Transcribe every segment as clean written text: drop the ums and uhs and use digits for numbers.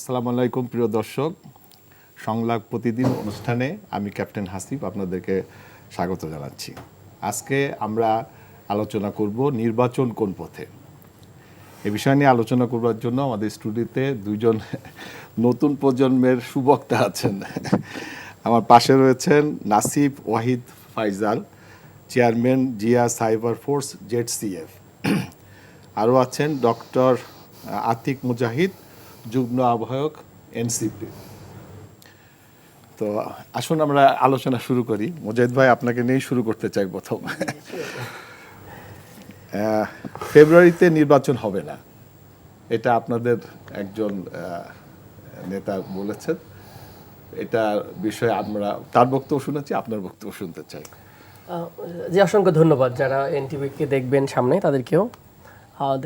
আসসালামু আলাইকুম প্রিয় দর্শক, সংলাপ প্রতিদিন অনুষ্ঠানে আমি ক্যাপ্টেন হাসিব আপনাদেরকে স্বাগত জানাচ্ছি। আজকে আমরা আলোচনা করব নির্বাচন কোন পথে। এ বিষয় নিয়ে আলোচনা করবার জন্য আমাদের স্টুডিওতে দুইজন নতুন প্রজন্মের সুবক্তা আছেন। আমার পাশে রয়েছেন Nasib Wahid Faizal, chairman Zia cyber force ZCF. আরও আছেন ডক্টর আতিক মুজাহিদ, যুগ্ম আহ্বায়ক এনসিপি। তো আসুন আমরা আলোচনা শুরু করি। মুজাহিদ ভাই, আপনাকে নিয়েই শুরু করতে চাই প্রথম। ফেব্রুয়ারিতে নির্বাচন হবে না, এটা আপনাদের একজন নেতা বলেছেন। এটা বিষয়ে আমরা তার বক্তব্য শুনেছি, আপনার বক্তব্য শুনতে চাই। জি, অসংখ্য ধন্যবাদ। যারা এনটিভিকে দেখবেন সামনে তাদেরকেও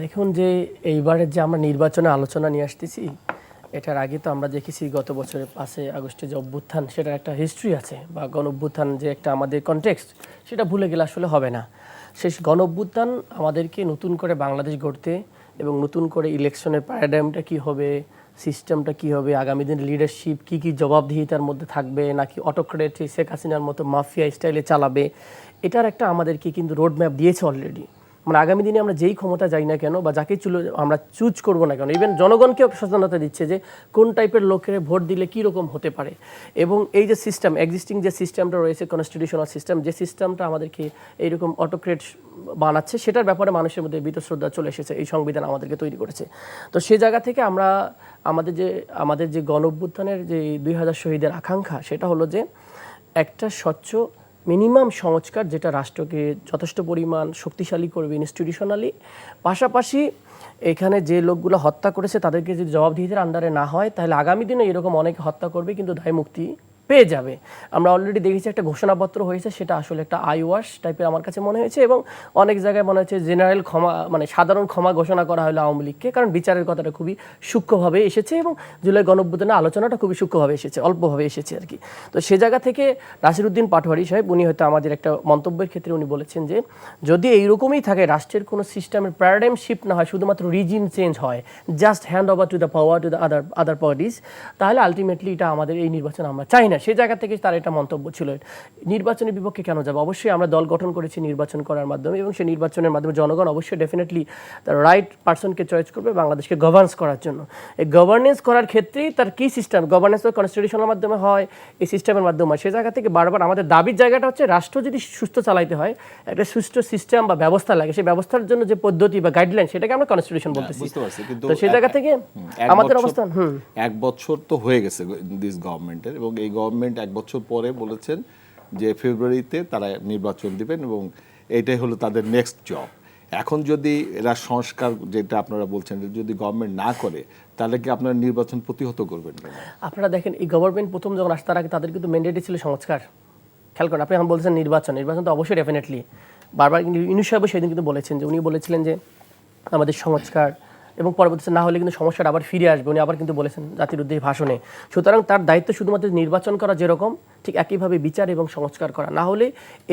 দেখুন যে এইবারের যে আমরা নির্বাচনে আলোচনা নিয়ে আসতেছি, এটার আগে তো আমরা দেখেছি গত বছরের 5 আগস্টে যে অভ্যুত্থান, সেটার একটা হিস্ট্রি আছে, বা গণ অভ্যুত্থান যে একটা আমাদের কনটেক্সট, সেটা ভুলে গেলে আসলে হবে না। সেই গণ অভ্যুত্থান আমাদেরকে নতুন করে বাংলাদেশ গড়তে এবং নতুন করে ইলেকশনের প্যারাডাইমটা কী হবে, সিস্টেমটা কী হবে, আগামী দিন লিডারশিপ কী কী জবাবদিহিতার মধ্যে থাকবে, নাকি অটোক্রেট শেখ হাসিনার মতো মাফিয়া স্টাইলে চালাবে, এটার একটা আমাদেরকে কিন্তু রোড ম্যাপ দিয়েছে অলরেডি। মানে আগামী দিনে আমরা যেই ক্ষমতা যাই না কেন, বা যাকে আমরা চুজ করব না কেন, ইভেন জনগণকেও সচেতনতা দিচ্ছে যে কোন টাইপের লোকের ভোট দিলে কী রকম হতে পারে। এবং এই যে সিস্টেম, এক্সিস্টিং যে সিস্টেমটা রয়েছে, কনস্টিটিউশনাল সিস্টেম, যে সিস্টেমটা আমাদেরকে এইরকম অটোক্রেট বানাচ্ছে, সেটার ব্যাপারে মানুষের মধ্যে বীতশ্রদ্ধা চলে এসেছে। এই সংবিধান আমাদেরকে তৈরি করেছে। তো সে জায়গা থেকে আমরা আমাদের যে গণ অভ্যুত্থানের যে 2000 শহীদের আকাঙ্ক্ষা, সেটা হলো যে একটা স্বচ্ছ মিনিমাম সংস্কার, যেটা রাষ্ট্রকে যথেষ্ট পরিমাণ শক্তিশালী করবে ইনস্টিটিউশনালি। পাশাপাশি এখানে যে লোকগুলো হত্যা করেছে তাদেরকে যদি জবাবদিহিতার আন্ডারে না হয়, তাহলে আগামী দিনে এরকম অনেকে হত্যা করবে কিন্তু দায় মুক্তি পেয়ে যাবে। আমরা অলরেডি দেখেছি একটা ঘোষণাপত্র হয়েছে, সেটা আসলে একটা আই ওয়াশ টাইপের আমার কাছে মনে হয়েছে। এবং অনেক জায়গায় মনে হচ্ছে জেনারেল ক্ষমা, মানে সাধারণ ক্ষমা ঘোষণা করা হলো আওয়ামী লীগকে, কারণ বিচারের কথাটা খুবই সূক্ষ্মভাবে এসেছে এবং জুলাই গণঅভ্যুত্থানের আলোচনাটা খুবই সূক্ষ্মভাবে এসেছে, অল্পভাবে এসেছে আর কি। তো সে জায়গা থেকে নাসিরউদ্দিন পাটোয়ারি সাহেব, উনি হয়তো আমাদের একটা মন্তব্যের ক্ষেত্রে উনি বলেছেন যে যদি এইরকমই থাকে, রাষ্ট্রের কোনো সিস্টেমের প্যারাডাইম শিফট না হয়, শুধুমাত্র রিজিম চেঞ্জ হয়, just hand over to the power to the other parties, তাহলে আলটিমেটলি এটা আমাদের এই নির্বাচন আমরা চাই না। সেই জায়গা থেকে তার এটা মন্তব্য ছিল। নির্বাচনের বিপক্ষে কেন যাবে? অবশ্যই আমরা দল গঠন করেছি নির্বাচন করার মাধ্যমে, এবং সেই নির্বাচনের মাধ্যমে জনগণ অবশ্যই ডেফিনেটলি তার রাইট পার্সনকে চয়েস করবে বাংলাদেশকে গভর্নেন্স করার জন্য। এই গভর্নেন্স করার ক্ষেত্রেই তার কী সিস্টেম, গভর্নেন্স তো কনস্টিটিউশনের মাধ্যমে হয়, এই সিস্টেমের মাধ্যমে হয়। সেই জায়গা থেকে বারবার আমাদের দাবির জায়গাটা হচ্ছে, রাষ্ট্র যদি সুস্থ চালাইতে হয়, একটা সুস্থ সিস্টেম বা ব্যবস্থা লাগে, সেই ব্যবস্থার জন্য যে পদ্ধতি বা গাইডলাইন, সেটাকে আমরা কনস্টিটিউশন বলতেছি। তো সেই জায়গা থেকে আমাদের অবস্থান 1 বছর তো হয়ে গেছে দিস গভর্নমেন্টের, এবং এই গভর্নমেন্ট 1 বছর পরে বলেছেন যে ফেব্রুয়ারিতে তারা নির্বাচন দিবেন এবং এইটাই হলো তাদের নেক্সট জব। এখন যদি এরা সংস্কার, যেটা আপনারা বলছেন, যদি গভর্নমেন্ট না করে, তাহলে কি আপনারা নির্বাচন প্রতিহত করবেন? আপনারা দেখেন, এই গভর্নমেন্ট প্রথম যখন আসতে, তার আগে তাদের কিন্তু ম্যান্ডেটই ছিল সংস্কার। খেয়াল করেন, আপনি এখন বলছেন নির্বাচন তো অবশ্যই ডেফিনেটলি বারবার কিন্তু ইউনূস সাহেব সেদিন কিন্তু বলেছেন যে, উনি বলেছিলেন যে আমাদের সংস্কার, এবং পরবর্তীতে না হলে কিন্তু সমস্যাটা আবার ফিরে আসবে, উনি আবার কিন্তু বলেছেন জাতির উদ্দেশ্যে ভাষণে। সুতরাং তার দায়িত্ব শুধুমাত্র নির্বাচন করা যেরকম, ঠিক একইভাবে বিচার এবং সংস্কার করা। না হলে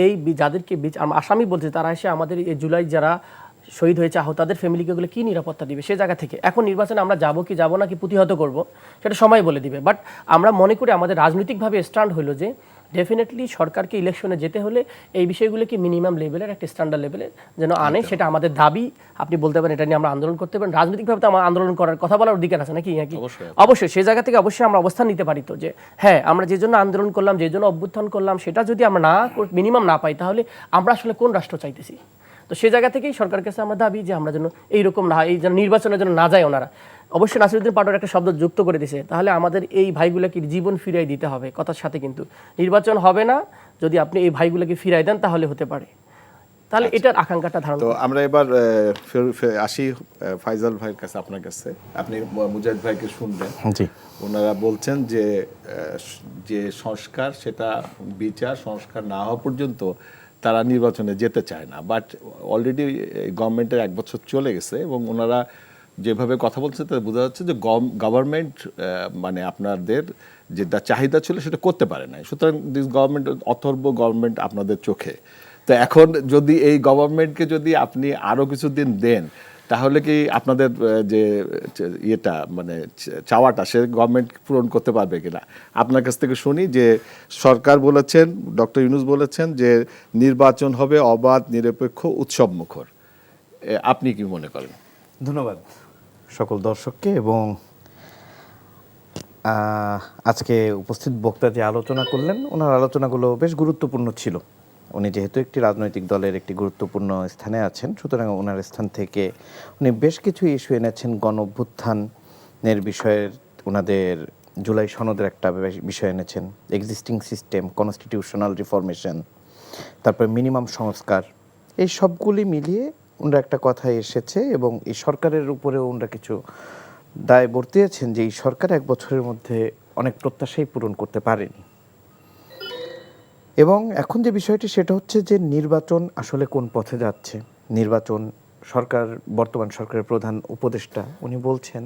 এই যাদেরকে আসামি বলছে, তারা এসে আমাদের এই জুলাই যারা শহীদ হয়েছে, আহত, তাদের ফ্যামিলিকে ওগুলো কী নিরাপত্তা দিবে? সে জায়গা থেকে এখন নির্বাচনে আমরা যাবো কি যাবো না, কি প্রতিহত করব, সেটা সময় বলে দিবে। বাট আমরা মনে করি আমাদের রাজনৈতিকভাবে স্ট্যান্ড হলো যে ডেফিনেটলি সরকারকে ইলেকশনে যেতে হলে এই বিষয়গুলোকে মিনিমাম লেভেলের একটা স্ট্যান্ডার্ড লেভেলে যেন আনে, সেটা আমাদের দাবি। আপনি বলতে পারেন এটা নিয়ে আমরা আন্দোলন করতে পারেন, রাজনৈতিকভাবে তো আমার আন্দোলন করার কথা বলার অধিকার আছে নাকি? অবশ্যই সেই জায়গা থেকে অবশ্যই আমরা অবস্থান নিতে পারি, তো যে হ্যাঁ, আমরা যে জন্য আন্দোলন করলাম, যে জন্য অভ্যুত্থান করলাম, সেটা যদি আমরা মিনিমাম না পাই, তাহলে আমরা আসলে কোন রাষ্ট্র চাইতেছি? তো সেই জায়গা থেকেই সরকারের কাছে আমরা দাবি যে আমরা যেন এইরকম না হয়, এই যেন নির্বাচনের জন্য না যায় ওনারা। অবশ্যই নাসিরউদ্দিন পাটোয়ারি একটা শব্দ যুক্ত করে দিয়েছে, তাহলে আমাদের এই ভাইগুলোকে জীবন ফিরিয়ে দিতে হবে কথার সাথে। কিন্তু নির্বাচন হবে না, যদি আপনি এই ভাইগুলোকে ফিরিয়ে দেন তাহলে হতে পারে, তাহলে এটার আকাঙ্ক্ষাটা ধারণ। তো আমরা এবার আসি ফাইজাল ভাইয়ের কাছে, আপনার কাছে। আপনি মুজাহিদ ভাইকে শুনবেন। জি, ওনারা বলছেন যে যে সংস্কার, সেটা বিচার সংস্কার না হওয়া পর্যন্ত তারা নির্বাচনে যেতে চায় না। বাট অলরেডি গভর্নমেন্টের 1 বছর চলে গেছে, এবং ওনারা যেভাবে কথা বলছে তাতে বোঝা যাচ্ছে যে গভর্নমেন্ট মানে আপনাদের যেটা চাহিদা ছিল সেটা করতে পারে নাই। সুতরাং দিস গভর্নমেন্ট অথর্ব গভর্নমেন্ট আপনাদের চোখে। তো এখন যদি এই গভর্নমেন্টকে যদি আপনি আরও কিছুদিন দেন, তাহলে কি আপনাদের যে ইয়েটা মানে চাওয়াটা সে গভর্নমেন্ট পূরণ করতে পারবে কিনা? আপনার কাছ থেকে শুনি যে সরকার বলেছেন, ডক্টর ইউনূস বলেছেন যে নির্বাচন হবে অবাধ, নিরপেক্ষ, উৎসবমুখর। আপনি কি মনে করেন? ধন্যবাদ সকল দর্শককে এবং আজকে উপস্থিত বক্তা যে আলোচনা করলেন ওনার আলোচনাগুলো বেশ গুরুত্বপূর্ণ ছিল। উনি যেহেতু একটি রাজনৈতিক দলের একটি গুরুত্বপূর্ণ স্থানে আছেন, সুতরাং ওনার স্থান থেকে উনি বেশ কিছু ইস্যু এনেছেন। গণ অভ্যুত্থানের বিষয়ের ওনাদের জুলাই সনদের একটা বিষয় এনেছেন, এক্সিস্টিং সিস্টেম, কনস্টিটিউশনাল রিফরমেশন, তারপর মিনিমাম সংস্কার, এই সবগুলি মিলিয়ে ওনারা একটা কথায় এসেছে এবং এই সরকারের উপরেও ওনারা কিছু দায় বর্তিয়েছেন যে এই সরকার 1 বছরের মধ্যে অনেক প্রত্যাশাই পূরণ করতে পারেনি। এবং এখন যে বিষয়টি সেটা হচ্ছে যে নির্বাচন আসলে কোন পথে যাচ্ছে। নির্বাচন সরকার, বর্তমান সরকারের প্রধান উপদেষ্টা উনি বলছেন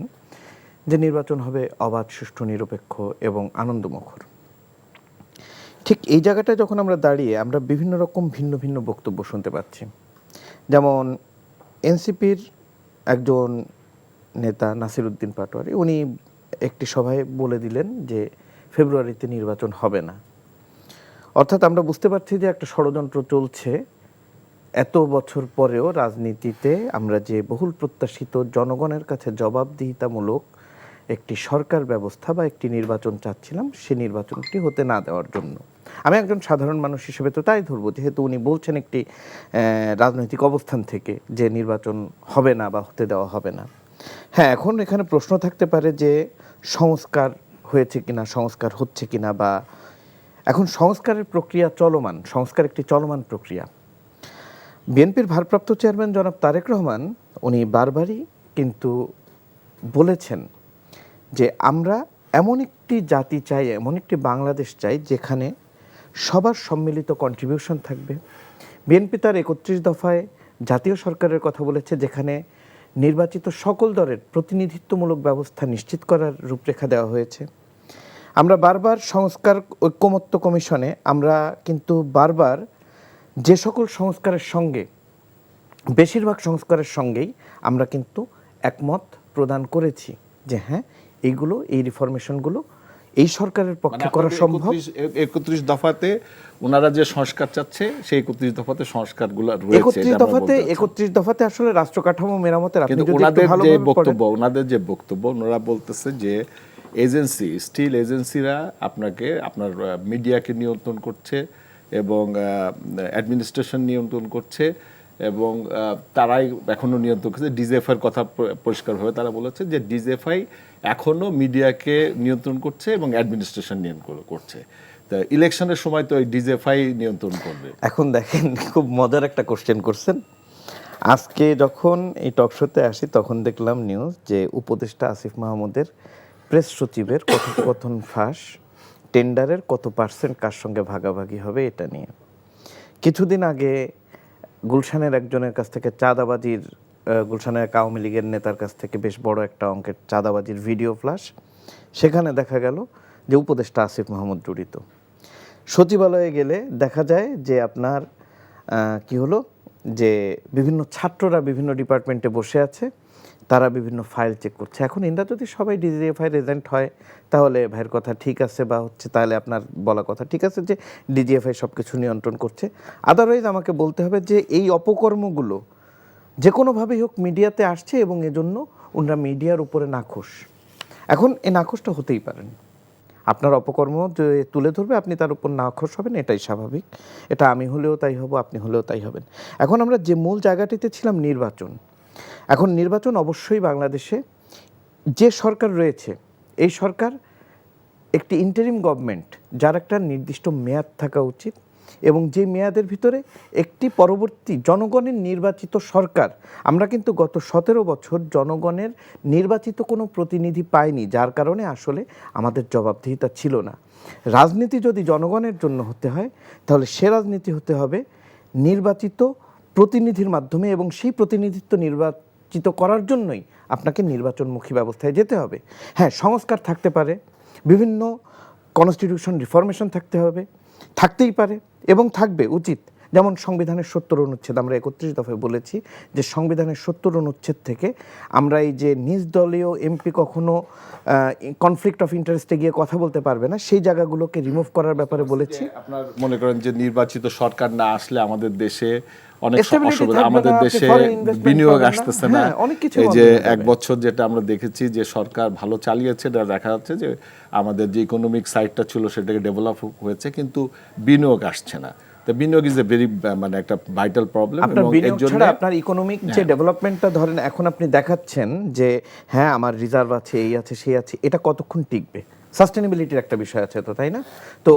যে নির্বাচন হবে অবাধ, সুষ্ঠু, নিরপেক্ষ এবং আনন্দমুখর। ঠিক এই জায়গাটায় যখন আমরা দাঁড়িয়ে আমরা বিভিন্ন রকম ভিন্ন ভিন্ন বক্তব্য শুনতে পাচ্ছি। যেমন এনসিপির একজন নেতা নাসির উদ্দিন পাটোয়ারি উনি একটি সভায় বলে দিলেন যে ফেব্রুয়ারিতে নির্বাচন হবে না। অর্থাৎ আমরা বুঝতে পারছি যে একটা ষড়যন্ত্র চলছে। এত বছর পরেও রাজনীতিতে আমরা যে বহুল প্রত্যাশিত জনগণের কাছে জবাবদিহিতামূলক একটি সরকার ব্যবস্থা বা একটি নির্বাচন চাচ্ছিলাম, সে নির্বাচনটি হতে না দেওয়ার জন্য। আমি একজন সাধারণ মানুষ হিসেবে তো তাই ধরবো, যেহেতু উনি বলছেন একটি রাজনৈতিক অবস্থান থেকে যে নির্বাচন হবে না বা হতে দেওয়া হবে না। হ্যাঁ, এখন এখানে প্রশ্ন থাকতে পারে যে সংস্কার হয়েছে কিনা, সংস্কার হচ্ছে কিনা, বা এখন সংস্কারের প্রক্রিয়া চলমান, সংস্কার একটি চলমান প্রক্রিয়া। বিএনপির ভারপ্রাপ্ত চেয়ারম্যান জনাব তারেক রহমান উনি বারবারই কিন্তু বলেছেন যে আমরা এমন একটি জাতি চাই, এমন একটি বাংলাদেশ চাই যেখানে সবার সম্মিলিত কন্ট্রিবিউশন থাকবে। বিএনপি তার 31 দফায় জাতীয় সরকারের কথা বলেছে যেখানে নির্বাচিত সকল দলের প্রতিনিধিত্বমূলক ব্যবস্থা নিশ্চিত করার রূপরেখা দেওয়া হয়েছে। আমরা বারবার সংস্কার ঐক্যমত্য কমিশনে আমরা কিন্তু বারবার যে সকল সংস্কারের সঙ্গে, বেশিরভাগ সংস্কারের সঙ্গেই আমরা কিন্তু একমত প্রদান করেছি যে হ্যাঁ এইগুলো, এই রিফরমেশনগুলো এই সরকারের পক্ষে করা সম্ভব। 31 দফাতে ওনারা যে সংস্কার চাচ্ছে সেই 31 দফাতে সংস্কারগুলো রয়েছে। 31 দফাতে আসলে রাষ্ট্র কাঠামো মেরামতের আপনি যদি ওনাদের যে বক্তব্য ওনারা বলতেছে যে এজেন্সি, স্টিল এজেন্সিরা আপনাকে আপনার মিডিয়াকে নিয়ন্ত্রণ করছে এবং অ্যাডমিনিস্ট্রেশন নিয়ন্ত্রণ করছে এবং তারাই এখনো নিয়ন্ত্রণ করছে। ডিজিএফআইয়ের কথা পরিষ্কারভাবে তারা বলেছে যে ডিজিএফআই এখনো মিডিয়াকে নিয়ন্ত্রণ করছে এবং অ্যাডমিনিস্ট্রেশন নিয়ন্ত্রণ করছে। তা ইলেকশনের সময় তো এই ডিজিএফআই নিয়ন্ত্রণ করবে। এখন দেখেন, খুব মজার একটা কোশ্চেন করছেন। আজকে যখন এই টকশোতে আসি তখন দেখলাম নিউজ যে উপদেষ্টা আসিফ মাহমুদের প্রেস সচিবের কথোপকথন ফাঁস, টেন্ডারের কত পার্সেন্ট কার সঙ্গে ভাগাভাগি হবে এটা নিয়ে। কিছুদিন আগে গুলশানের একজনের কাছ থেকে চাঁদাবাজির, গুলশানের এক আওয়ামী লীগের নেতার কাছ থেকে বেশ বড় একটা অঙ্কের চাঁদাবাজির ভিডিও ফ্ল্যাশ, সেখানে দেখা গেল যে উপদেষ্টা আসিফ মাহমুদ জড়িত। সচিবালয়ে গেলে দেখা যায় যে আপনার কি হলো যে বিভিন্ন ছাত্ররা বিভিন্ন ডিপার্টমেন্টে বসে আছে, তারা বিভিন্ন ফাইল চেক করছে। এখন ইন্দ্রা যদি সবাই ডিজিএফআই এজেন্ট হয় তাহলে ভাইয়ের কথা ঠিক আছে, বা হচ্ছে তাহলে আপনার বলা কথা ঠিক আছে যে ডিজিএফআই সব কিছু নিয়ন্ত্রণ করছে। আদারওয়াইজ আমাকে বলতে হবে যে এই অপকর্মগুলো যে কোনোভাবেই হোক মিডিয়াতে আসছে এবং এজন্য ওনারা মিডিয়ার উপরে নাখোশ। এখন এই নাখোশটা হতেই পারেন, আপনার অপকর্ম যে তুলে ধরবে আপনি তার উপর নাখোশ হবেন, এটাই স্বাভাবিক। এটা আমি হলেও তাই হব, আপনি হলেও তাই হবেন। এখন আমরা যে মূল জায়গাটিতে ছিলাম নির্বাচন, এখন নির্বাচন অবশ্যই বাংলাদেশে যে সরকার রয়েছে এই সরকার একটি ইন্টারিম গভর্নমেন্ট, যার একটা নির্দিষ্ট মেয়াদ থাকা উচিত এবং যে মেয়াদের ভিতরে একটি পরবর্তী জনগণের নির্বাচিত সরকার। আমরা কিন্তু গত 17 বছর জনগণের নির্বাচিত কোনো প্রতিনিধি পাইনি, যার কারণে আসলে আমাদের জবাবদিহিতা ছিল না। রাজনীতি যদি জনগণের জন্য হতে হয় তাহলে সে রাজনীতি হতে হবে নির্বাচিত প্রতিনিধির মাধ্যমে এবং সেই প্রতিনিধিত্ব নির্বাচিত করার জন্যই আপনাকে নির্বাচনমুখী ব্যবস্থায় যেতে হবে। হ্যাঁ, সংস্কার থাকতে পারে, বিভিন্ন কনস্টিটিউশন রিফরমেশন থাকতে হবে, থাকতেই পারে এবং থাকবে উচিত। যেমন সংবিধানের 70 অনুচ্ছেদ, আমরা 31 দফায় বলেছি যে সংবিধানের 70 অনুচ্ছেদ থেকে আমরা এই যে নিজ দলীয় এমপি কখনো কনফ্লিক্ট অফ ইন্টারেস্টে গিয়ে কথা বলতে পারবে না, সেই জায়গাগুলোকে রিমুভ করার ব্যাপারে বলেছি। আপনার মনে করেন যে নির্বাচিত সরকার না আসলে আমাদের দেশে অনেক Stability অসুবিধা, থাকবে আমাদের না, আপনি দেশে foreign investment বিনিয়োগ পাবেন না। আসতেছে না। হ্যাঁ, অনেক কিছু এই বন্ধ যে হয়ে যাবে। 1 বছর যেটা আমরা দেখেছি যে সরকার ভালো চালিয়েছে, এটা দেখা যাচ্ছে যে আমাদের যে ইকোনমিক সাইডটা ছিল সেটাকে ডেভেলপ হয়েছে, কিন্তু বিনিয়োগ আসছে না। তো বিনিয়োগ ইজ এ ভেরি মানে একটা ভাইটাল প্রবলেম। আপনার এবং এর বিনিয়োগ জন্য ছাড়া আপনার ইকোনমিক যে ডেভেলপমেন্টটা ধরেন এখন আপনি দেখাচ্ছেন যে হ্যাঁ আমার রিজার্ভ আছে, এই আছে, সেই আছে, এটা কতক্ষণ টিকবে? সাস্টেনেবিলিটির একটা বিষয় আছে তো, তাই না? তো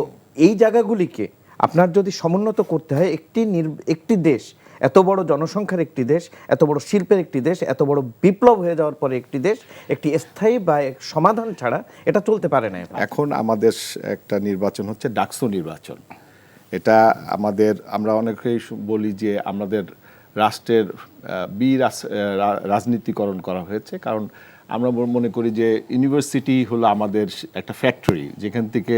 এই জায়গাগুলিকে আপনার যদি সমুন্নত করতে হয়, একটি দেশ, এত বড় জনসংখ্যার একটি দেশ, এত বড় শিল্পের একটি দেশ, এত বড় বিপ্লব হয়ে যাওয়ার পরে একটি দেশ একটি স্থায়ী বা এক সমাধান ছাড়া এটা চলতে পারে না। এখন আমাদের একটা নির্বাচন হচ্ছে ডাকসু নির্বাচন। এটা আমরা অনেকেই বলি যে আমাদের রাষ্ট্রের রাজনীতিকরণ করা হয়েছে, কারণ আমরা মনে করি যে ইউনিভার্সিটি হলো আমাদের একটা ফ্যাক্টরি, যেখান থেকে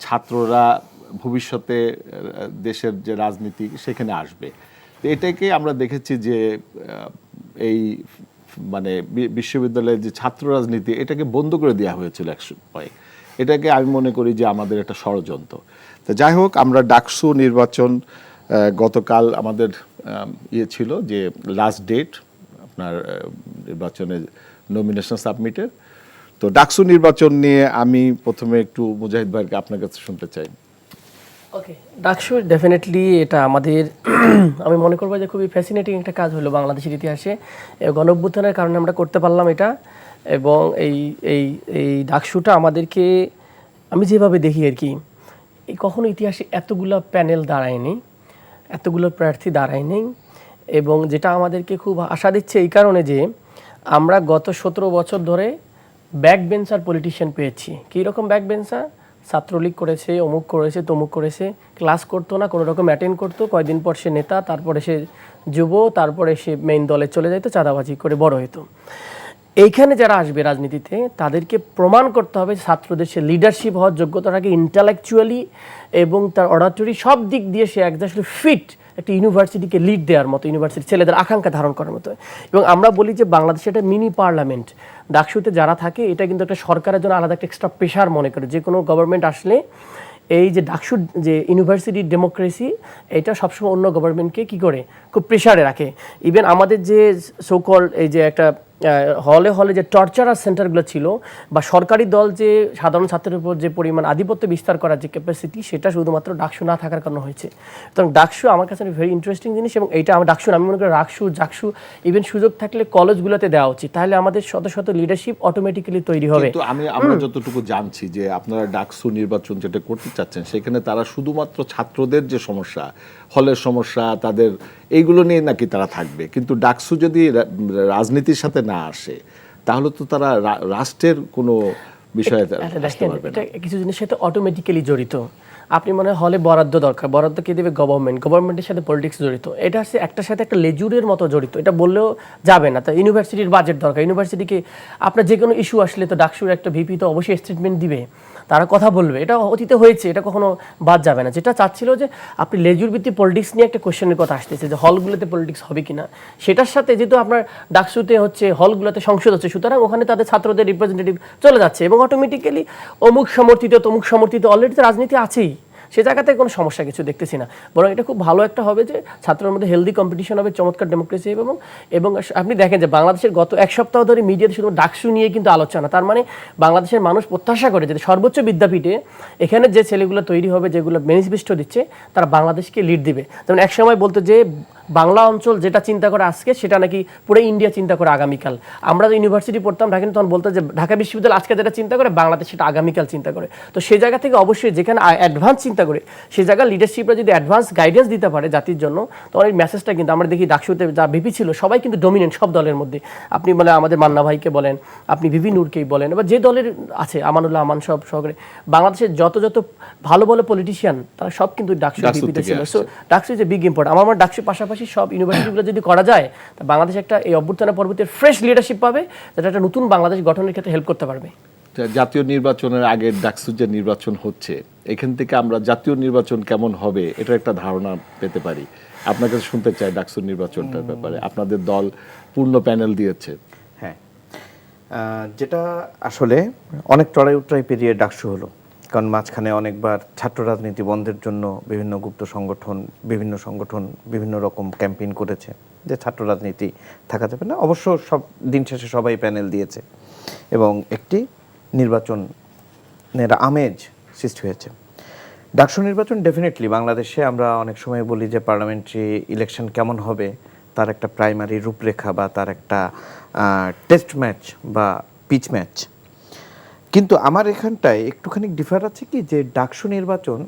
ছাত্ররা ভবিষ্যতে দেশের যে রাজনীতি সেখানে আসবে। তো এটাকে আমরা দেখেছি যে এই মানে বিশ্ববিদ্যালয়ের যে ছাত্র রাজনীতি, এটাকে বন্ধ করে দেওয়া হয়েছিল এক সময়। এটাকে আমি মনে করি যে আমাদের একটা ষড়যন্ত্র। তো যাই হোক, আমরা ডাকসু নির্বাচন গতকাল আমাদের ছিল যে লাস্ট ডেট আপনার নির্বাচনের নমিনেশন সাবমিটের। তো ডাকসু নির্বাচন নিয়ে আমি প্রথমে একটু মুজাহিদ ভাইকে আপনার কাছে শুনতে চাই। ওকে, ডাকসু ডেফিনেটলি এটা আমাদের আমি মনে করবো যে খুবই ফ্যাসিনেটিং একটা কাজ হলো বাংলাদেশের ইতিহাসে। গণঅভ্যুত্থানের কারণে আমরা করতে পারলাম এটা, এবং এই এই এই ডাকসুটা আমাদেরকে, আমি যেভাবে দেখি আর কি, এই কখনো ইতিহাসে এতগুলো প্যানেল দাঁড়ায়নি, এতগুলো প্রার্থী দাঁড়ায়নি। এবং যেটা আমাদেরকে খুব আশা দিচ্ছে এই কারণে যে আমরা গত 17 বছর ধরে ব্যাক বেঞ্চার পলিটিশিয়ান পেয়েছি। কীরকম ব্যাক বেঞ্চার? ছাত্রলীগ করেছে, অমুক করেছে, তমুক করেছে, ক্লাস করতো না, কোনো রকম অ্যাটেন্ড করতো, কয়দিন পর সে নেতা, তারপরে সে যুব, তারপরে সে মেইন দলে চলে যেত, চাঁদাবাজি করে বড় হতো। এইখানে যারা আসবে রাজনীতিতে, তাদেরকে প্রমাণ করতে হবে ছাত্রদের সে লিডারশিপ হওয়ার যোগ্যতাটাকে, ইন্টালেকচুয়ালি এবং তার অরাটরি সব দিক দিয়ে সে একদম ফিট একটা ইউনিভার্সিটিকে লিড দেওয়ার মতো, ইউনিভার্সিটি ছেলেদের আকাঙ্ক্ষা ধারণ করার মতো। এবং আমরা বলি যে বাংলাদেশে একটা মিনি পার্লামেন্ট, ডাকসুতে যারা থাকে এটা কিন্তু একটা সরকারের জন্য আলাদা একটা এক্সট্রা প্রেশার মনে করে। যে কোনো গভর্নমেন্ট আসলে এই যে ডাকসুর যে ইউনিভার্সিটি ডেমোক্রেসি, এটা সবসময় অন্য গভর্নমেন্টকে কী করে খুব প্রেশারে রাখে। ইভেন আমাদের যে সোকল এই যে একটা হলে হলে যে টর্চারার সেন্টারগুলো ছিল, বা সরকারি দল যে সাধারণ ছাত্রের উপর যে পরিমাণ আধিপত্য বিস্তার করার যে ক্যাপাসিটি, সেটা শুধুমাত্র ডাকসু না থাকার কারণে হয়েছে। সুতরাং ডাকসু আমার কাছে ভেরি ইন্টারেস্টিং জিনিস, এবং এইটা আমার ডাকসু আমি মনে করি রাকসু জাকসু ইভেন সুযোগ থাকলে কলেজগুলোতে দেওয়া উচিত, তাহলে আমাদের শত শত লিডারশিপ অটোমেটিক্যালি তৈরি হবে। কিন্তু আমরা যতটুকু জানছি যে আপনারা ডাকসু নির্বাচন যেটা করতে চাচ্ছেন, সেখানে তারা শুধুমাত্র ছাত্রদের যে সমস্যা, হলের সমস্যা, তাদের এইগুলো নিয়ে নাকি তারা থাকবে। কিন্তু ডাকসু যদি রাজনীতির সাথে না আসে, তাহলে তো তারা রাষ্ট্রের কোনো বিষয়ে আসতে পারবে না। কিছু জিনিসের সাথে অটোমেটিক্যালি জড়িত। আপনি মনে হয় হলে বরাদ্দ দরকার, বরাদ্দ কে দেবে? গভর্নমেন্ট, গভর্নমেন্টের সাথে পলিটিক্স জড়িত, এটা হচ্ছে একটার সাথে একটা লেজুরের মতো জড়িত, এটা বললেও যাবে না। তা ইউনিভার্সিটির বাজেট দরকার, ইউনিভার্সিটিকে আপনার যে কোনো ইস্যু আসলে তো ডাকসুর একটা ভিপি তো অবশ্যই স্টেটমেন্ট দিবে, তারা কথা বলবে, এটা অতীতে হয়েছে, এটা কখনো বাদ যাবে না। যেটা চাচ্ছিল যে আপনি লেজুর ভিত্তিক পলিটিক্স নিয়ে একটা কোয়েশ্চেনের কথা আসতেছে যে হলগুলোতে পলিটিক্স হবে কিনা, সেটার সাথে যেহেতু আপনার ডাকসুতে হচ্ছে হলগুলোতে সংসদ হচ্ছে, সুতরাং ওখানে তাদের ছাত্রদের রিপ্রেজেন্টেটিভ চলে যাচ্ছে, এবং অটোমেটিক্যালি অমুক সমর্থিত তমুক সমর্থিত, অলরেডি তো রাজনীতি আছেই, সে জায়গাতে কোনো সমস্যা কিছু দেখতেছি না। বরং এটা খুব ভালো একটা হবে যে ছাত্রের মধ্যে হেলদি কম্পিটিশন হবে, চমৎকার ডেমোক্রেসি হবে। এবং আপনি দেখেন যে বাংলাদেশের গত এক সপ্তাহ ধরে মিডিয়াতে শুধু ডাকসু নিয়ে কিন্তু আলোচনা। তার মানে বাংলাদেশের মানুষ প্রত্যাশা করে যে সর্বোচ্চ বিদ্যাপীঠে এখানে যে ছেলেগুলো তৈরি হবে, যেগুলো ম্যানিফেস্টো দিচ্ছে, তারা বাংলাদেশকে লিড দিবে। যেমন এক সময় বলতো যে বাংলা অঞ্চল যেটা চিন্তা করে আজকে, সেটা নাকি পুরো ইন্ডিয়া চিন্তা করে আগামীকাল। আমরা যে ইউনিভার্সিটি পড়তাম ঢাকা, তখন বলতো যে ঢাকা বিশ্ববিদ্যালয় আজকে যেটা চিন্তা করে, বাংলাদেশ সেটা আগামীকাল চিন্তা করে। তো সেই জায়গা থেকে অবশ্যই যেখানে অ্যাডভান্স চিন্তা করে, সেই জায়গায় লিডারশিপরা যদি অ্যাডভান্স গাইডেন্স দিতে পারে জাতির জন্য, তখন এই মেসেজটা কিন্তু আমরা দেখি ডাকসুতে যা ভিপি ছিল সবাই কিন্তু ডমিনেন্ট সব দলের মধ্যে। আপনি বলে আমাদের মান্না ভাইকে বলেন, আপনি ভিভি নূরকেই বলেন, এবার যে দলের আছে আমানুল্লাহ আমান সব সহকারে, বাংলাদেশের যত ভালো ভালো পলিটিশিয়ান তারা সব কিন্তু ডাকসু ভিপিতে ছিল। So DUCSU is a big import. আমার ডাকসুর পাশাপাশি সব ইউনিভার্সিটিগুলো যদি করা যায়, তা বাংলাদেশ একটা এই অভ্যুত্থানের পরবর্তী ফ্রেশ লিডারশিপ পাবে, যেটা একটা নতুন বাংলাদেশ গঠনের ক্ষেত্রে হেল্প করতে পারবে। জাতীয় নির্বাচনের আগে ডাকসু যে নির্বাচন হচ্ছে, এখান থেকে আমরা জাতীয় নির্বাচন কেমন হবে এটা একটা ধারণা পেতে পারি। আপনার কাছে শুনতে চাই ডাকসু নির্বাচনটার ব্যাপারে। আপনাদের দল পূর্ণ প্যানেল দিয়েছে। হ্যাঁ, যেটা আসলে অনেক চড়াই উতরাই পেরিয়ে ডাকসু হলো, কারণ মাঝখানে অনেকবার ছাত্র রাজনীতি বন্ধের জন্য বিভিন্ন গুপ্ত সংগঠন বিভিন্ন রকম ক্যাম্পেইন করেছে যে ছাত্র রাজনীতি থাকা যাবে না। অবশ্য সব দিন শেষে সবাই প্যানেল দিয়েছে এবং একটি নির্বাচনের আমেজ সৃষ্টি হয়েছে। ডাকসু নির্বাচন ডেফিনেটলি বাংলাদেশে আমরা অনেক সময় বলি যে পার্লামেন্টারি ইলেকশন কেমন হবে তার একটা প্রাইমারি রূপরেখা বা তার একটা টেস্ট ম্যাচ বা পিচ ম্যাচ। কিন্তু আমার এখানটায় একটুখানি ডিফার আছে কি, যে ডাকসু নির্বাচন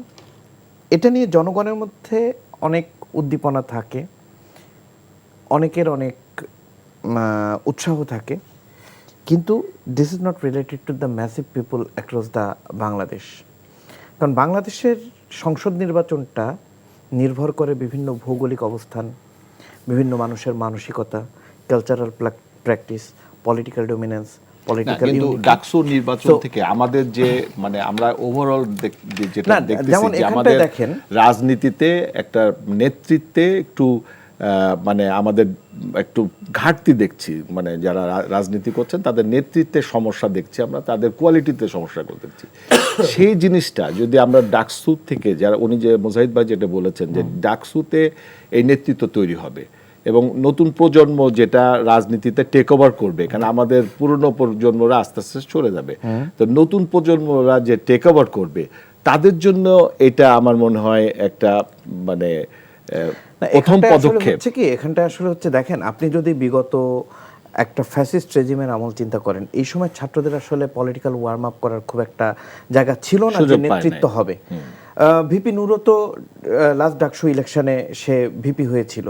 এটা নিয়ে জনগণের মধ্যে অনেক উদ্দীপনা থাকে, অনেকের অনেক উৎসাহ থাকে, কিন্তু this is not related to the massive people across the Bangladesh. কারণ বাংলাদেশের সংসদ নির্বাচনটা নির্ভর করে বিভিন্ন ভৌগোলিক অবস্থান, বিভিন্ন মানুষের মানসিকতা, cultural practice, political dominance, political. কিন্তু ডাকসু নির্বাচন থেকে আমাদের যে মানে আমরা ওভারঅল যেটা দেখতেছি যে আমাদের রাজনীতিতে একটা নেতৃত্বে একটু মানে আমাদের একটু ঘাটতি দেখছি। মানে যারা রাজনীতি করছেন তাদের নেতৃত্বে সমস্যা দেখছি আমরা, তাদের কোয়ালিটিতে সমস্যা দেখছি। সেই জিনিসটা যদি আমরা ডাকসু থেকে, যারা উনি যে মুজাহিদ ভাই যেটা বলেছেন যে ডাকসুতে এই নেতৃত্ব তৈরি হবে এবং নতুন প্রজন্ম যেটা রাজনীতিতে টেক ওভার করবে, কারণ আমাদের পুরনো প্রজন্মরা আস্তে আস্তে চলে যাবে, তো নতুন প্রজন্মরা যে টেক ওভার করবে তাদের জন্য এটা আমার মনে হয় একটা মানে প্রথম পদক্ষেপ। হচ্ছে কি এখানটা আসলে হচ্ছে, দেখেন আপনি যদি বিগত একটা ফ্যাসিস্ট রেজিমের আমল চিন্তা করেন, এই সময় ছাত্রদের আসলে পলিটিক্যাল ওয়ার্ম আপ করার খুব একটা জায়গা ছিল না যে নেতৃত্ব হবে। ভিপি নুরও তো লাস্ট ডাকসু ইলেকশনে সে ভিপি হয়েছিল।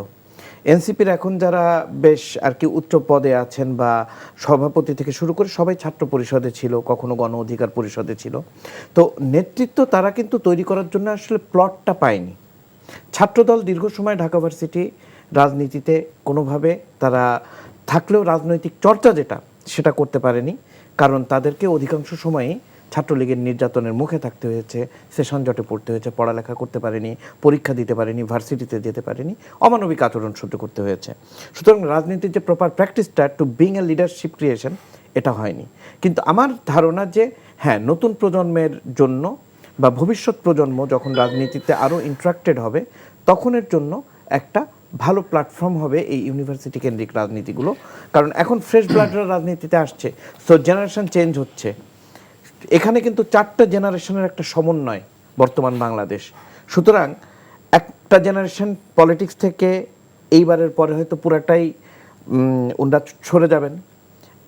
এনসিপির এখন যারা বেশ আর কি উচ্চ পদে আছেন বা সভাপতি থেকে শুরু করে সবাই ছাত্র পরিষদে ছিল, কখনো গণ অধিকার পরিষদে ছিল। তো নেতৃত্ব তারা কিন্তু তৈরি করার জন্য আসলে প্লটটা পায়নি। ছাত্রদল দীর্ঘ সময় ঢাকা ভার্সিটি রাজনীতিতে কোনোভাবে তারা থাকলেও রাজনৈতিক চর্চা যেটা সেটা করতে পারেনি, কারণ তাদেরকে অধিকাংশ সময়ই ছাত্রলীগের নির্যাতনের মুখে থাকতে হয়েছে, সেশন জটে পড়তে হয়েছে, পড়ালেখা করতে পারেনি, পরীক্ষা দিতে পারেনি, ভার্সিটিতে যেতে পারেনি, অমানবিক আচরণ সহ্য করতে হয়েছে। সুতরাং রাজনীতির যে প্রপার প্র্যাকটিসটা to being a leadership creation এটা হয়নি। কিন্তু আমার ধারণা যে হ্যাঁ, নতুন প্রজন্মের জন্য বা ভবিষ্যৎ প্রজন্ম যখন রাজনীতিতে আরও ইন্টারাক্টেড হবে তখনের জন্য একটা ভালো প্ল্যাটফর্ম হবে এই ইউনিভার্সিটি কেন্দ্রিক রাজনীতিগুলো। কারণ এখন ফ্রেশ ব্লাডরা রাজনীতিতে আসছে, সো জেনারেশন চেঞ্জ হচ্ছে। এখানে কিন্তু 4টা জেনারেশনের একটা সমন্বয় বর্তমান বাংলাদেশ। সুতরাং একটা জেনারেশন পলিটিক্স থেকে এইবারের পরে হয়তো পুরাটাই ওনারা সরে যাবেন,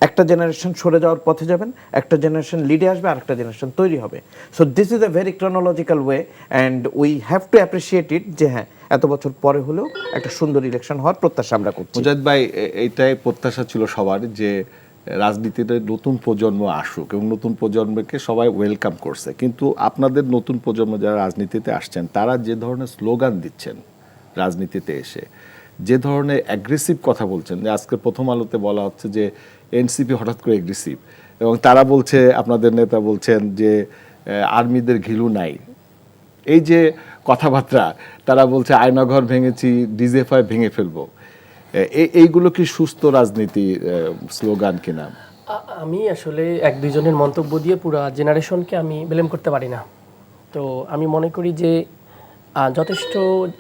একটা জেনারেশন সরে যাওয়ার পথে যাবেন, একটা জেনারেশন লিডে আসবে, আর একটা জেনারেশন তৈরি হবে। So this is a very chronological way and we have two appreciate it যে হ্যাঁ, এত বছর পরে হলেও একটা সুন্দর ইলেকশন হওয়ার প্রত্যাশা আমরা করছি। মুজাহিদ ভাই, এইটাই প্রত্যাশা ছিল সবার যে রাজনীতিতে নতুন প্রজন্ম আসুক এবং নতুন প্রজন্মকে সবাই ওয়েলকাম করছে। কিন্তু আপনাদের নতুন প্রজন্ম যারা রাজনীতিতে আসছেন তারা যে ধরনের স্লোগান দিচ্ছেন রাজনীতিতে এসে, যে ধরনের অ্যাগ্রেসিভ কথা বলছেন, যে আজকে প্রথম আলোতে বলা হচ্ছে যে এনসিপি হঠাৎ করে অ্যাগ্রেসিভ, এবং তারা বলছে, আপনাদের নেতা বলছেন যে আর্মিদের ঘিলু নাই। এই যে কথাবার্তা, তারা বলছে আয়নাঘর ভেঙেছি, ডিজেফাই ভেঙে ফেলবো, এইগুলো কি সুস্থ রাজনীতি স্লোগান কিনা? আমি আসলে 1-2 জনের মন্তব্য দিয়ে পুরো জেনারেশনকে আমি ব্লেম করতে পারি না। তো আমি মনে করি যে যথেষ্ট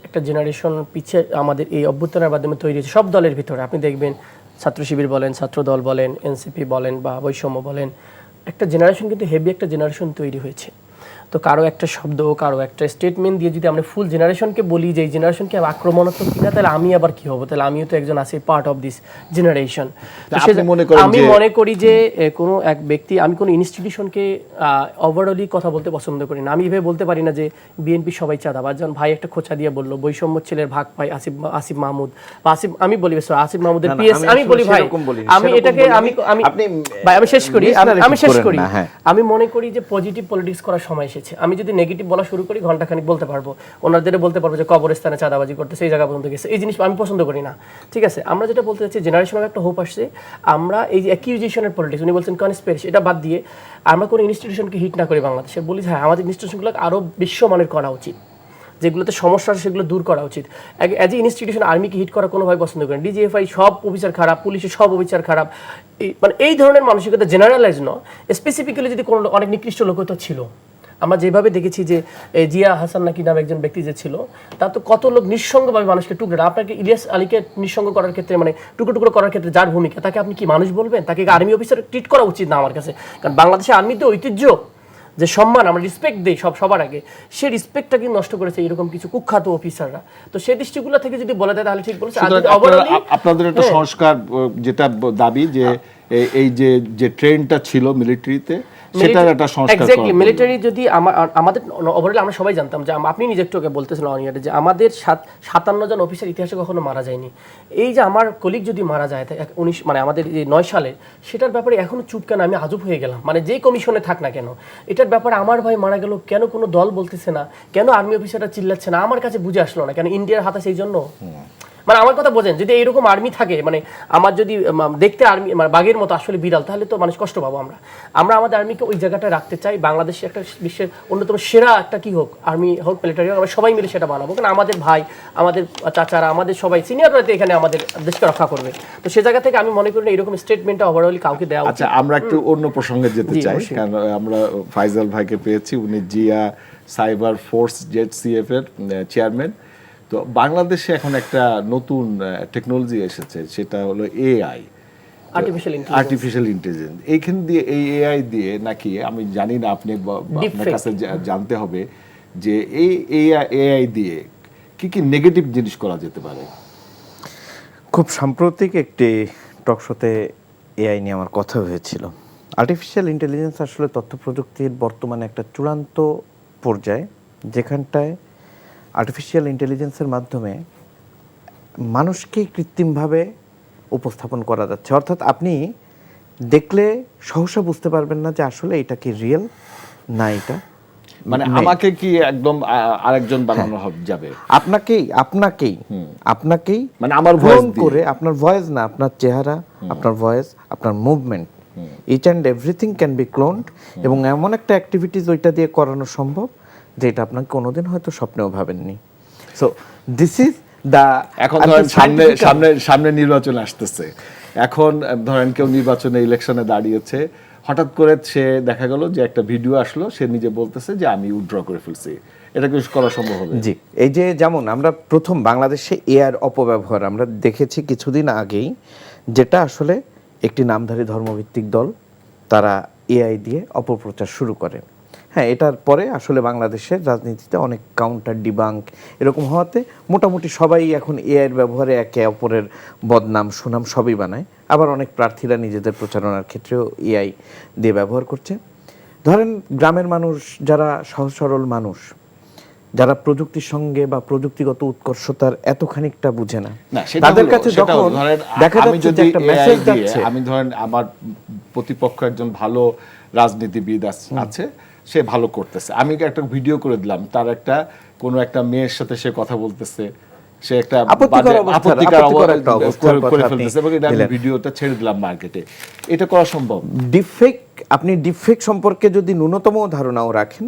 একটা জেনারেশন পিছিয়ে আমাদের এই অভ্যুত্থানের মাধ্যমে তৈরি হয়েছে সব দলের ভিতরে। আপনি দেখবেন ছাত্র শিবির বলেন, ছাত্র দল বলেন, এনসিপি বলেন বা বৈষম্য বলেন, একটা জেনারেশন কিন্তু হেভি একটা জেনারেশন তৈরি হয়েছে। তো কারো একটা শব্দ, কারো একটা স্টেটমেন্ট দিয়ে যদি আমরা ফুল জেনারেশনকে বলি যে এই জেনারেশনকে আক্রমণাত্মক কিনা, তাহলে আমি আবার কি হব? তাহলে আমিও তো একজন আছি, পার্ট অফ দিস জেনারেশন। আমি মনে করি যে কোনো এক ব্যক্তি, আমি কোনো ইনস্টিটিউশনকে ওভারঅলি কথা বলতে পছন্দ করি না। আমি এভাবে বলতে পারি না যে বিএনপি সবাই চাঁদাবাজ। যেমন ভাই একটা খোঁচা দিয়ে বললো বৈষম্য ছেলের ভাগ পাই আসিফ মাহমুদ বা আমি বলি আসিফ মাহমুদের পিএস, আমি বলি ভাই, আমি এটাকে আমি শেষ করি। আমি মনে করি যে পজিটিভ পলিটিক্স করার সময় এসেছে। আমি যদি নেগেটিভ বলা শুরু করি ঘন্টাখানিক বলতে পারবো, ওনাদের বলতে পারবো যে কবরস্থানে চাঁদাবাজি করতেছে, এই জায়গা পর্যন্ত গেছে। এই জিনিস আমি পছন্দ করি না, ঠিক আছে। আমরা যেটা বলতে চাচ্ছি, জেনারেশনাল একটা হোপ আসছে। আমরা এই যে অ্যাকিউজিশনের পলিটিক্স, উনি বলছেন কনস্পিরেসি, এটা বাদ দিয়ে আমরা কোনো ইনস্টিটিউশনকে হিট না করি বাংলাদেশে, বলি হ্যাঁ আমাদের ইনস্টিটিউশনগুলোকে আরও বিশ্বমানের করা উচিত, যেগুলোতে সমস্যা আছে সেগুলো দূর করা উচিত। অ্যাজ এ ইনস্টিটিউশন আর্মিকে হিট করা কোনোভাবে পছন্দ করেন। ডিজিএফআই সব অফিসার খারাপ, পুলিশের সব অফিসার খারাপ, মানে এই ধরনের মানসিকতা জেনারেলাইজ নয়, স্পেসিফিক্যালি যদি কোনো অনেক নিকৃষ্ট লোক তো ছিল। আমরা যেভাবে দেখেছি যে জিয়া হাসান নাকি নাম একজন ব্যক্তি যে ছিল, তার তো কত লোক নিঃসঙ্গভাবে মানুষকে টুকরে, আপনাকে ইলিয়াস আলীকে নিঃসঙ্গ করার ক্ষেত্রে মানে টুকরো টুকরো করার ক্ষেত্রে যার ভূমিকা, তাকে আপনি কি মানুষ বলবেন? তাকে আর্মি অফিসার ট্রিট করা উচিত না আমার কাছে। কারণ বাংলাদেশের আর্মিতে ঐতিহ্য যে সম্মান, আমরা রেসপেক্ট দিই সবার আগে, সেই রেসপেক্টটা কিন্তু নষ্ট করেছে এরকম কিছু কুখ্যাত অফিসাররা। তো সেই দৃষ্টিগুলো থেকে যদি বলা যায় তাহলে ঠিক বলেছে। আপনাদের একটা সংস্কার যেটা দাবি যে এই যে ট্রেনটা ছিল মিলিটারিতে, সেটার একটা সংস্কার করা। এক্স্যাক্টলি, মিলিটারি যদি আমাদের ওভারঅল আমরা সবাই জানতাম যে আপনি নিজে একটু বলতেছিলেন অনিয়ারে যে আমাদের 57 জন অফিসার ইতিহাসে কখনো মারা যায়নি। এই যে আমার কলিগ যদি মারা যায় 19 মানে আমাদের যে 9 সালে, সেটার ব্যাপারে এখনো চুপ কেন? আমি আজব হয়ে গেলাম। মানে যেই কমিশনে থাক না কেন, এটার ব্যাপারে আমার ভাই মারা গেল কেন কোনো দল বলতেছে না, কেন আর্মি অফিসাররা চিল্লাচ্ছে না, আমার কাছে বুঝে আসলো না। কেন ইন্ডিয়ার হাতে সেই জন্য? মানে আমার কথা বোঝেন, যদি এইরকম আর্মি থাকে, মানে আমার যদি দেখতে আর্মি মানে বাঘের মতো আসলে বিড়াল, তাহলে তো মানুষ কষ্ট পাবো। আমরা আমাদের আর্মিকে ওই জায়গাটায় রাখতে চাই। বাংলাদেশে একটা বিশ্বের অন্যতম সেরা একটা কি হোক, আর্মি হোক মিলিটারি হোক, আমরা সবাই মিলে সেটা বানাবো। কারণ আমাদের ভাই, আমাদের চাচারা, আমাদের সবাই সিনিয়ররা এখানে আমাদের দেশকে রক্ষা করবে। তো সে জায়গা থেকে আমি মনে করি না এরকম স্টেটমেন্টটা ওভারঅল কাউকে দেওয়া উচিত। আচ্ছা, আমরা একটু অন্য প্রসঙ্গে যেতে চাই, কারণ আমরা ফাইজাল ভাইকে পেয়েছি, উনি জিয়া সাইবার ফোর্স জেডসিএফ এর চেয়ারম্যান। তো বাংলাদেশে এখন একটা নতুন টেকনোলজি এসেছে, সেটা হলো এআই, আর্টিফিশিয়াল ইন্টেলিজেন্স। এইখান দিয়ে এই এআই দিয়ে নাকি, আমি জানি না, আপনার কাছে জানতে হবে যে এই এআই দিয়ে কি কি নেগেটিভ জিনিস করা যেতে পারে। খুব সাম্প্রতিক একটি টক শোতে এআই নিয়ে আমার কথা হয়েছিল। আর্টিফিশিয়াল ইন্টেলিজেন্স আসলে তথ্য প্রযুক্তির বর্তমানে একটা চূড়ান্ত পর্যায়ে, যেখানটায় আর্টিফিশিয়াল ইন্টেলিজেন্সের মাধ্যমে মানুষকে কৃত্রিমভাবে উপস্থাপন করা যাচ্ছে। অর্থাৎ আপনি দেখলে সহসা বুঝতে পারবেন না যে আসলে এটা কি রিয়েল না এটা মানে আমাকে কি একদম আরেকজন বানানো যাবে, আপনাকেই মানে আমার ভয়েস করে, আপনার ভয়েস না, আপনার চেহারা, আপনার ভয়েস, আপনার movement, each and everything can be cloned. এবং এমন একটা অ্যাক্টিভিটিস ওইটা দিয়ে করানো সম্ভব যেটা আপনাকে কোনোদিন হয়তো স্বপ্নেও ভাবেননি। সো দিস ইজ দ্য, এখন ধরেন সামনে নির্বাচন আসতেছে, এখন ধরেন কেউ নির্বাচনে ইলেকশনে দাঁড়িয়েছে, হঠাৎ করে সে দেখা গেল যে একটা ভিডিও আসলো, সে নিজে বলতেছে যে আমি উইথড্র করে ফেলছি, এটা কি করা সম্ভব হবে? জি, এই যে যেমন আমরা প্রথম বাংলাদেশে এআর অপব্যবহার আমরা দেখেছি কিছুদিন আগেই, যেটা আসলে একটি নামধারী ধর্মভিত্তিক দল তারা এআই দিয়ে অপপ্রচার শুরু করে। হ্যাঁ, এটার পরে আসলে বাংলাদেশের রাজনীতিতে অনেক কাউন্টার ডিবাঙ্ক এরকম হওয়াতে মোটামুটি সবাই এখন এআইয়ের ব্যবহারে একে অপরের বদনাম সুনাম সবই বানায়। আবার অনেক প্রার্থীরা নিজেদের প্রচারণার ক্ষেত্রেও এআই দিয়ে ব্যবহার করছে। ধরেন গ্রামের মানুষ, যারা সহজ সরল মানুষ, যারা প্রযুক্তির সঙ্গে বা প্রযুক্তিগত উৎকর্ষতার এত খানিকটা বুঝে না, তাদের কাছে যখন দেখা যাচ্ছে যে একটা মেসেজ যাচ্ছে, আমি ধরেন আমার প্রতিপক্ষ একজন ভালো রাজনীতিবিদ আছে, সে ভালো করতেছে, আমি একটা ভিডিও করে দিলাম, তার কোনো একটা মেয়ের সাথে সে কথা বলতেছে, সে একটা আপত্তিকর করে ফেলতেছে এবং এটা আমি ভিডিওটা ছেড়ে দিলাম মার্কেটে, এটা করা সম্ভব? আপনি ডিফেক্ট সম্পর্কে যদি ন্যূনতম ধারণাও রাখেন,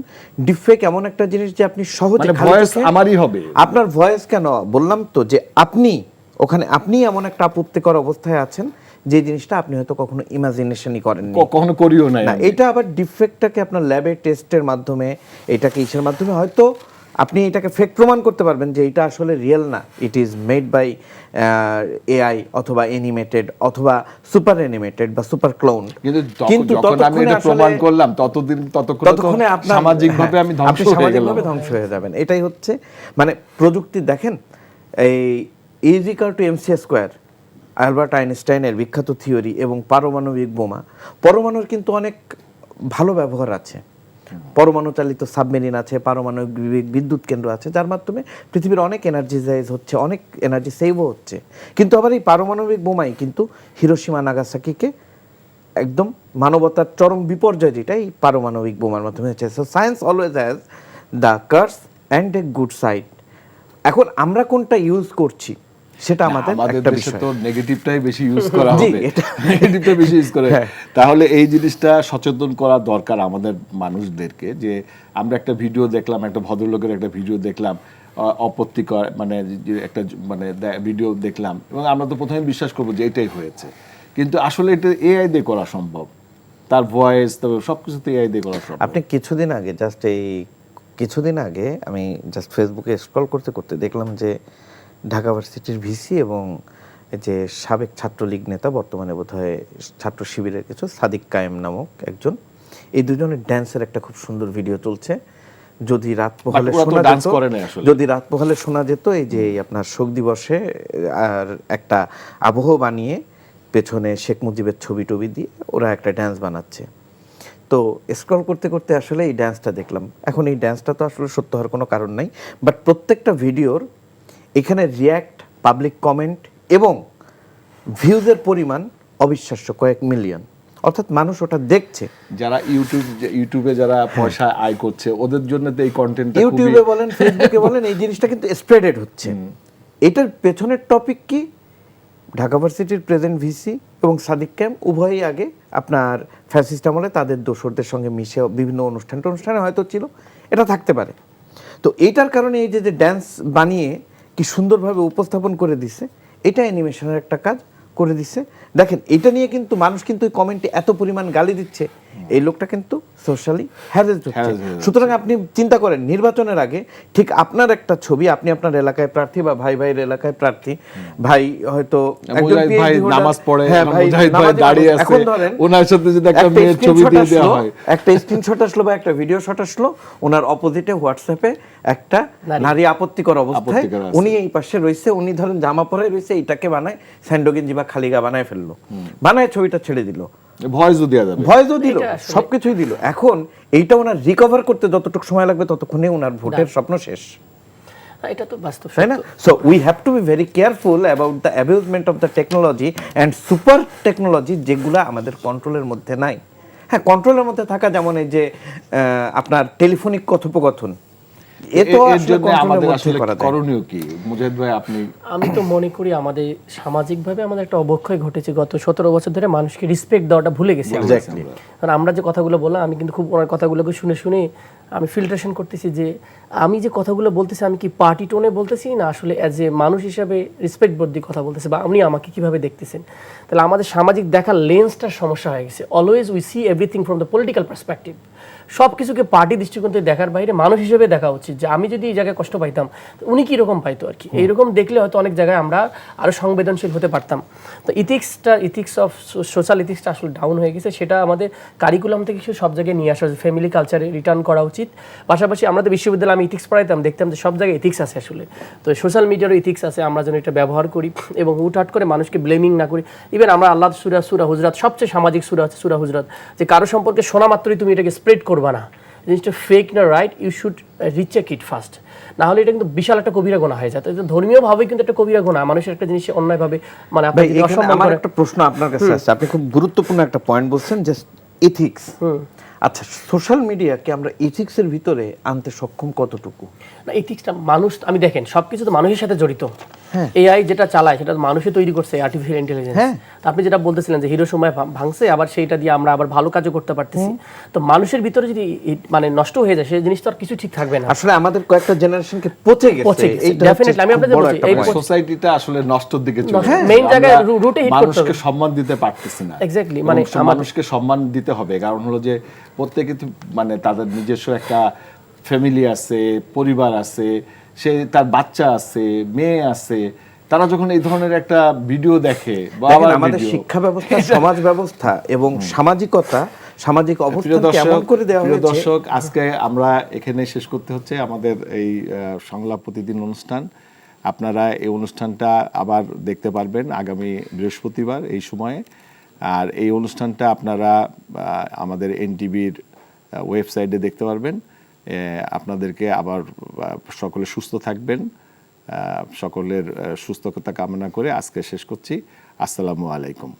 ডিফেক্ট এমন একটা জিনিস যে আপনি সহজে, ভয়েস আমারই হবে, আপনার ভয়েস কেন, বললাম তো যে আপনি এমন একটা আপত্তিকর অবস্থায় আছেন যে জিনিসটা আপনি হয়তো কখনো ইমাজিনেশনই করেননি, কখনো করিও না। এটা আবার ডিফেক্টটাকে আপনার ল্যাবে টেস্টের মাধ্যমে, এটাকে ইসের মাধ্যমে হয়তো আপনি এটাকে ফেক প্রমাণ করতে পারবেন যে এটা আসলে রিয়েল না, it is made by AI অথবা অ্যানিমেটেড অথবা সুপার অ্যানিমেটেড বা সুপার ক্লোন। কিন্তু যখন আমি এটা প্রমাণ করলাম ততক্ষণে সামাজিকভাবে আমি ধ্বংস হয়ে যাবেন। এটাই হচ্ছে মানে প্রযুক্তি। দেখেন, এই E=mc², আলবার্ট আইনস্টাইনের বিখ্যাত থিওরি এবং পারমাণবিক বোমা, পরমাণুর কিন্তু অনেক ভালো ব্যবহার আছে। পরমাণু চালিত সাবমেরিন আছে, পারমাণবিক বিদ্যুৎ কেন্দ্র আছে, যার মাধ্যমে পৃথিবীর অনেক এনার্জিজাইজ হচ্ছে, অনেক এনার্জি সেভও হচ্ছে। কিন্তু আবার এই পারমাণবিক বোমাই কিন্তু হিরোশিমা নাগাসাকিকে একদম মানবতার চরম বিপর্যয় যেটা এই পারমাণবিক বোমার মাধ্যমে হচ্ছে। So science always has the curse and a good side. এখন আমরা কোনটা ইউজ করছি সেটা আমাদের একটা দেশে বিষয়। তো নেগেটিভটাই বেশি ইউজ করা জি, হবে, এটা- নেগেটিভটা বেশি ইউজ করে। হ্যাঁ। তাহলে এই জিনিসটা সচেতন করা দরকার আমাদের মানুষদেরকে, যে আমরা একটা ভিডিও দেখলাম, একটা ভদ্রলোকের একটা ভিডিও দেখলাম, অপত্তিকর মানে যে একটা মানে ভিডিও দেখলাম, এবং আমরা তো প্রথমে বিশ্বাস করবো যে এটাই হয়েছে, কিন্তু আসলে এটা এআই দিয়ে করা সম্ভব, তার ভয়েস তবে সবকিছু তো এআই দিয়ে করা সম্ভব। আপনি কিছুদিন আগে আমি জাস্ট ফেসবুকে স্ক্রল করতে করতে দেখলাম যে ঢাকা ভার্সিটির ভিসি এবং যে সাবেক ছাত্রলীগ নেতা, বর্তমানে বোধহয় ছাত্র শিবিরের কিছু, সাদিক কায়েম নামক একজন, এই দুজনের ড্যান্সের একটা খুব সুন্দর ভিডিও চলছে। যদি রাত পোহালে ওরা তো শোনা dance যেত, করে নাই আসলে। যদি রাত পোহালে শোনা যেত এই যে আপনার শোক দিবসে আর একটা আবহ বানিয়ে পেছনে শেখ মুজিবের ছবি টবি দিয়ে ওরা একটা ড্যান্স বানাচ্ছে। তো স্ক্রল করতে করতে আসলে এই ড্যান্সটা দেখলাম। এখন এই ড্যান্সটা তো আসলে সত্য হওয়ার কোনো কারণ নাই, বাট প্রত্যেকটা ভিডিওর এখানে রিয়্যাক্ট, পাবলিক কমেন্ট এবং ভিউজের পরিমাণ অবিশ্বাস্য, কয়েক মিলিয়ন। অর্থাৎ মানুষ ওটা দেখছে। যারা ইউটিউবে যারা পয়সা আয় করছে ওদের জন্য তো এই কন্টেন্টটা ইউটিউবে বলেন, ফেসবুকে বলেন, এই জিনিসটা কিন্তু স্প্রেডেড হচ্ছে। এটার পেছনের টপিক কি? ঢাকা ভার্সিটির প্রেজেন্ট ভিসি এবং সাদিক ক্যাম্প উভয়ই আগে আপনার ফ্যাসিস্ট আমলে তাদের দোসরদের সঙ্গে মিশে বিভিন্ন অনুষ্ঠানে হয়তো ছিল, এটা থাকতে পারে। তো এইটার কারণে এই যে ড্যান্স বানিয়ে কি সুন্দরভাবে উপস্থাপন করে দিছে, এটা অ্যানিমেশনের একটা কাজ করে দিছে। দেখেন, এটা নিয়ে কিন্তু মানুষ কিন্তু কমেন্টে এত পরিমাণ গালি দিচ্ছে, এই লোকটা কিন্তু সোশ্যালি হ্যারাসড হচ্ছে। সুতরাং আপনি চিন্তা করেন, নির্বাচনের আগে ঠিক আপনার একটা ছবি, আপনি আপনার এলাকায় প্রার্থী বা ভাই ভাইয়ের এলাকায় প্রার্থী, ভাই হয়তো একজন মুজাহিদ ভাই PhD holder, নামাজ পড়ে, হ্যাঁ, ভাই মুজাহিদ ভাই নামাজে দাঁড়িয়ে মানুষ। আছে, এখন ধরেন ওনার সাথে যদি একটা মেয়ের ছবি দিয়ে দেওয়া হয়, একটা স্ক্রিনশট আসলো বা একটা ভিডিও শট আসলো, ওনার অপোজিটে হোয়াটসঅ্যাপে একটা নারী আপত্তিকর অবস্থায়, আপত্তিকর আছে। উনি এই পাশে রয়েছে, উনি ধরেন জামা পরে রয়েছে, এইটাকে বানায় স্যান্ডো গেঞ্জি বা খালিগা বানায় ফেললো, বানায় ছবিটা ছেড়ে দিল, ভয়েসও দেওয়া যাবে। ভয়েসও দিল, এটা আসলে- সবকিছুই দিল। এখন এইটা ওনার রিকভার করতে যতটুকু সময় লাগবে ততক্ষণে ওনার ভোটের স্বপ্ন শেষ, এটা তো বাস্তব তাই না? সত্য। So we have to be very careful about the abusement of the technology and super technology, যেগুলা আমাদের কন্ট্রোলের মধ্যে নাই। হ্যাঁ, কন্ট্রোলের মধ্যে থাকা যেমন এই যে আপনার টেলিফোনিক কথোপকথন, এ তো এর আসলে জন্য control এর আমাদের মধ্যেই আসলে করা যায়। করণীয় কি মুজাহিদ ভাই? আপনি আমি তো মনে করি আমাদের সামাজিকভাবে আমাদের একটা অবক্ষয় ঘটেছে। গত 17 বছর ধরে মানুষকে রেসপেক্ট দেওয়াটা ভুলে গেছি আমরা। Exactly. কারণ আমরা যে কথাগুলো বললাম, আমি কিন্তু খুব ওনার কথাগুলোকে শুনে শুনে আমি ফিল্ট্রেশন করতেছি যে আমি যে কথাগুলো বলতেছি আমি কি পার্টি টোনে বলতেছি না আসলে অ্যাজ এ মানুষ হিসাবে রেসপেক্ট বোধ দিয়ে কথা বলতেছি, বা আপনি আমাকে কিভাবে দেখতেছেন। তাহলে আমাদের সামাজিক দেখার লেন্সটার সমস্যা হয়ে গেছে। Always we see everything from the political perspective. সব কিছুকে পার্টি দৃষ্টিকোণ থেকে দেখার বাইরে মানুষ হিসেবে দেখা উচিত, যে আমি যদি এই জায়গায় কষ্ট পাইতাম তো উনি কীরকম পাইতো আর কি। এইরকম দেখলে হয়তো অনেক জায়গায় আমরা আরও সংবেদনশীল হতে পারতাম। তো ইথিক্স অফ সোশ্যাল ইথিক্সটা আসলে ডাউন হয়ে গেছে। সেটা আমাদের কারিকুলাম থেকে সব জায়গায় নিয়ে আসা, ফ্যামিলি কালচারে রিটার্ন করা উচিত। পাশাপাশি আমাদের বিশ্ববিদ্যালয়ে আমি ইথিক্স পড়াইতাম, দেখতাম যে সব জায়গায় ইথিক্স আছে আসলে। তো সোশ্যাল মিডিয়ারও ইথিক্স আছে, আমরা যেন এটা ব্যবহার করি এবং হুটহাট করে মানুষকে ব্লেমিং না করি। ইভেন আমরা আল্লাহ সূরা হুজরাত, সবচেয়ে সামাজিক সূরা হচ্ছে সূরা হুজরাত, যে কারো সম্পর্কে শোনা মাত্রই তুমি এটাকে স্প্রেড করবা না, জিনিসটা ফেক না right, you should recheck it first. না হলে এটা কিন্তু বিশাল একটা কবিরা গুনাহ হয়ে যায়। তো ধর্মীয় ভাবে কিন্তু একটা কবিরা গুনাহ, মানুষের একটা জিনিস অন্যায়ভাবে মানে ভাই, আপনাকে এখানে অসম্মান আমার করে। একটা প্রশ্ন আপনার কাছে আছে। আপনি খুব গুরুত্বপূর্ণ একটা পয়েন্ট বলছেন, যে এথিক্স। আচ্ছা, সোশ্যাল মিডিয়াকে আমরা এথিক্সের ভিতরে আনতে সক্ষম কতটুকু? না, এথিক্সটা মানুষ, আমি দেখেন সবকিছু তো মানুষের সাথে জড়িত। এআই যেটা চালায় সেটা তো মানুষই তৈরি করছে, আর্টিফিশিয়াল ইন্টেলিজেন্স। আপনি যেটা বলতেছিলেন যে হিরোশিমা ভাঙছে, আবার সেইটা দিয়ে আমরা আবার ভালো কাজও করতে পারতেছি। তো মানুষের ভিতরে যদি মানে নষ্ট হয়ে যায় সেই জিনিস তো আর কিছু ঠিক থাকবে না। আসলে আমাদের কয়েকটা জেনারেশনকে পচে গেছে। এইটা Definitely, আমি আপনাদের বলছি, এই সোসাইটিটা আসলে নষ্টর দিকে চলে হ্যাঁ, যাচ্ছে। main জায়গায় আমরা রুটে হিট করতে মানুষকে হবে। সম্মান দিতে পারতেছি না। Exactly, মানে মানে মানুষকে সম্মান দিতে হবে, কারণ হলো যে প্রত্যেকে তো মানে তাদের নিজস্ব একটা ফ্যামিলি আছে, পরিবার আছে, সে তার বাচ্চা আছে, মেয়ে আছে। তারা যখন এই ধরনের একটা ভিডিও দেখে বা দেখেন, আবার আমাদের ভিডিও, শিক্ষা ব্যবস্থা, সমাজ ব্যবস্থা এবং সামাজিকতা, সামাজিক অবস্থান কেমন করে দেওয়া প্রিয় হয়েছে। দর্শক, আজকে আমরা এখানে শেষ করতে হচ্ছে আমাদের এই সংলাপ প্রতিদিন অনুষ্ঠান। আপনারা এই অনুষ্ঠানটা আবার দেখতে পারবেন আগামী বৃহস্পতিবার এই সময়ে। আর এই অনুষ্ঠানটা আপনারা আমাদের এনটিভির ওয়েবসাইটে দেখতে পারবেন। আপনাদেরকে আবার সকলে সুস্থ থাকবেন, সকলের সুস্থতা কামনা করে আজকে শেষ করছি। আসসালামু আলাইকুম।